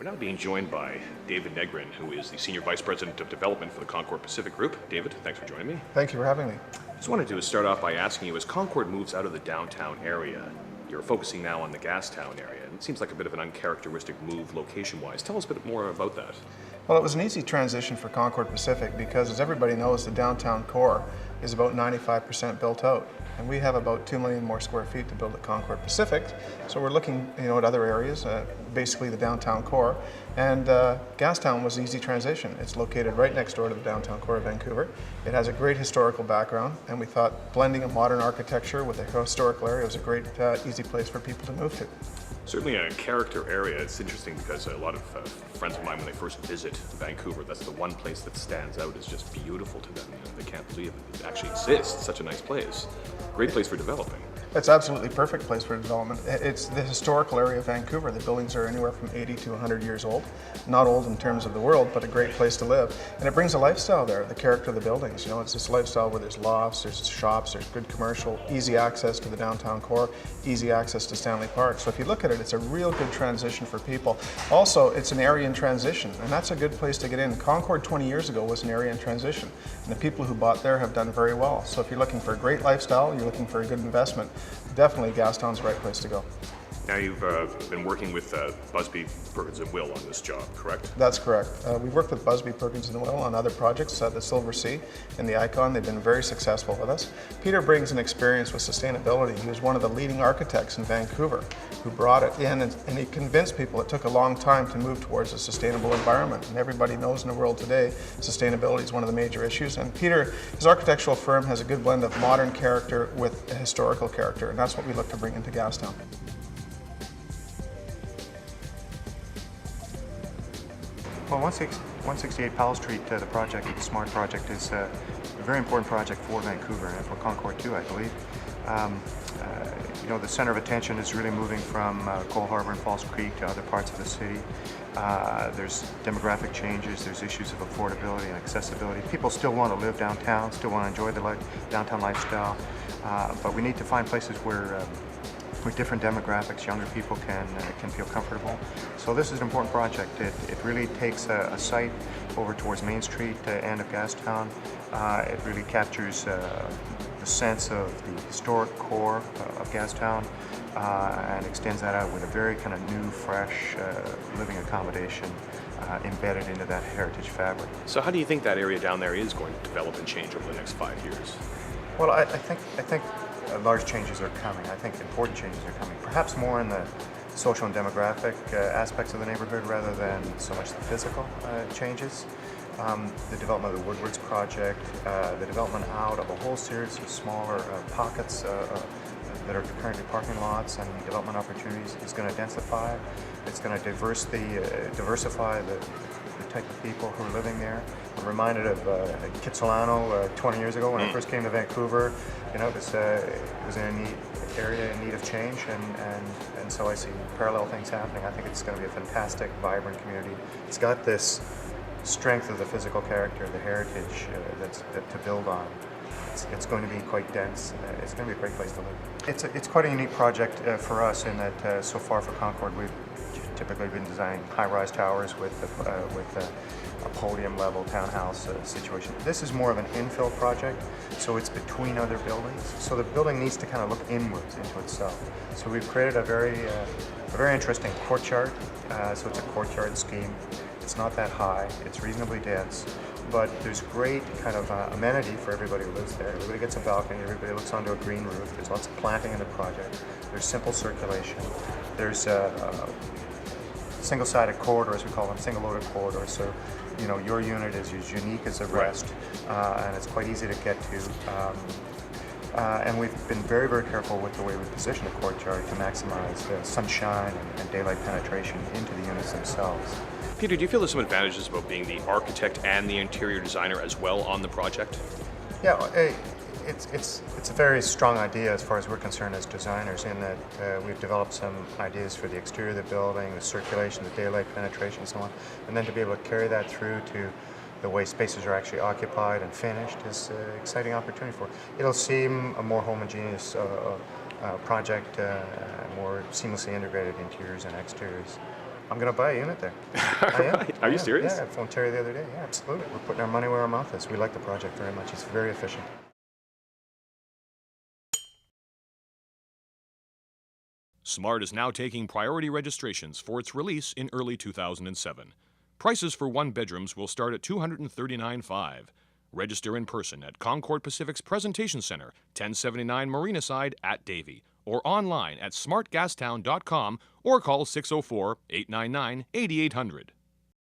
We're now being joined by David Negrin, who is the Senior Vice President of Development for the Concord Pacific Group. David, thanks for joining me. Thank you for having me. Just wanted to start off by asking you, as Concord moves out of the downtown area, you're focusing now on the Gastown area, and it seems like a bit of an uncharacteristic move location-wise. Tell us a bit more about that. Well, it was an easy transition for Concord Pacific because, as everybody knows, the downtown core is about 95% built out. And we have about 2 million more square feet to build at Concord Pacific. So we're looking, at other areas, basically the downtown core. And Gastown was an easy transition. It's located right next door to the downtown core of Vancouver. It has a great historical background, and we thought blending a modern architecture with a historical area was a great, easy place for people to move to. Certainly a character area. It's interesting because a lot of friends of mine, when they first visit Vancouver, that's the one place that stands out as just beautiful to them. They can't believe it actually exists. It's such a nice place. Great place for developing. It's absolutely perfect place for development. It's the historical area of Vancouver. The buildings are anywhere from 80 to 100 years old. Not old in terms of the world, but a great place to live. And it brings a lifestyle there, the character of the buildings. It's this lifestyle where there's lofts, there's shops, there's good commercial, easy access to the downtown core, easy access to Stanley Park. So if you look at it, it's a real good transition for people. Also, it's an area in transition, and that's a good place to get in. Concord 20 years ago was an area in transition, and the people who bought there have done very well. So if you're looking for a great lifestyle, you're looking for a good investment, definitely Gastown's the right place to go. Now you've been working with Busby, Perkins & Will on this job, correct? That's correct. We've worked with Busby, Perkins & Will on other projects, the Silver Sea and the Icon. They've been very successful with us. Peter brings an experience with sustainability. He was one of the leading architects in Vancouver who brought it in, and he convinced people it took a long time to move towards a sustainable environment. And everybody knows in the world today, sustainability is one of the major issues. And Peter, his architectural firm has a good blend of modern character with a historical character, and that's what we look to bring into Gastown. Well, 168 Powell Street, the project, the SMART project, is a very important project for Vancouver and for Concord too, I believe. The center of attention is really moving from Cole Harbour and Falls Creek to other parts of the city. There's demographic changes, there's issues of affordability and accessibility. People still want to live downtown, still want to enjoy the downtown lifestyle, but we need to find places where different demographics, younger people can feel comfortable. So this is an important project. It really takes a site over towards Main Street, end of Gastown. It really captures the sense of the historic core of Gastown and extends that out with a very kind of new, fresh living accommodation embedded into that heritage fabric. So how do you think that area down there is going to develop and change over the next 5 years? Well, I think large changes are coming. I think important changes are coming, perhaps more in the social and demographic aspects of the neighborhood rather than so much the physical changes. The development of the Woodwards project, the development out of a whole series of smaller pockets that are currently parking lots and development opportunities is going to densify. It's going to diversify the type of people who are living there. I'm reminded of Kitsilano 20 years ago when I first came to Vancouver. It was in a neat area in need of change, and so I see parallel things happening. I think it's going to be a fantastic, vibrant community. It's got this strength of the physical character, the heritage to build on. It's going to be quite dense. It's going to be a great place to live. It's quite a unique project for us in that so far for Concord we've typically been designing high-rise towers with a podium-level townhouse situation. This is more of an infill project, so it's between other buildings. So the building needs to kind of look inwards into itself. So we've created a very interesting courtyard. So it's a courtyard scheme. It's not that high. It's reasonably dense, but there's great kind of amenity for everybody who lives there. Everybody gets a balcony. Everybody looks onto a green roof. There's lots of planting in the project. There's simple circulation. There's single-sided corridors, we call them, single-loaded corridors. So, your unit is as unique as the rest, and it's quite easy to get to. And we've been very, very careful with the way we position the courtyard to maximize sunshine and daylight penetration into the units themselves. Peter, do you feel there's some advantages about being the architect and the interior designer as well on the project? Yeah, it's a very strong idea as far as we're concerned as designers, in that we've developed some ideas for the exterior of the building, the circulation, the daylight penetration, and so on, and then to be able to carry that through to the way spaces are actually occupied and finished is an exciting opportunity for it. It'll seem a more homogeneous project, more seamlessly integrated interiors and exteriors. I'm going to buy a unit there. I am. Right. Are you serious? Yeah, I phoned Terry the other day. Yeah, absolutely. We're putting our money where our mouth is. We like the project very much. It's very efficient. Smart is now taking priority registrations for its release in early 2007. Prices for one-bedrooms will start at $239,500. Register in person at Concord Pacific's Presentation Center, 1079 Marina Side at Davie, or online at smartgastown.com or call 604-899-8800.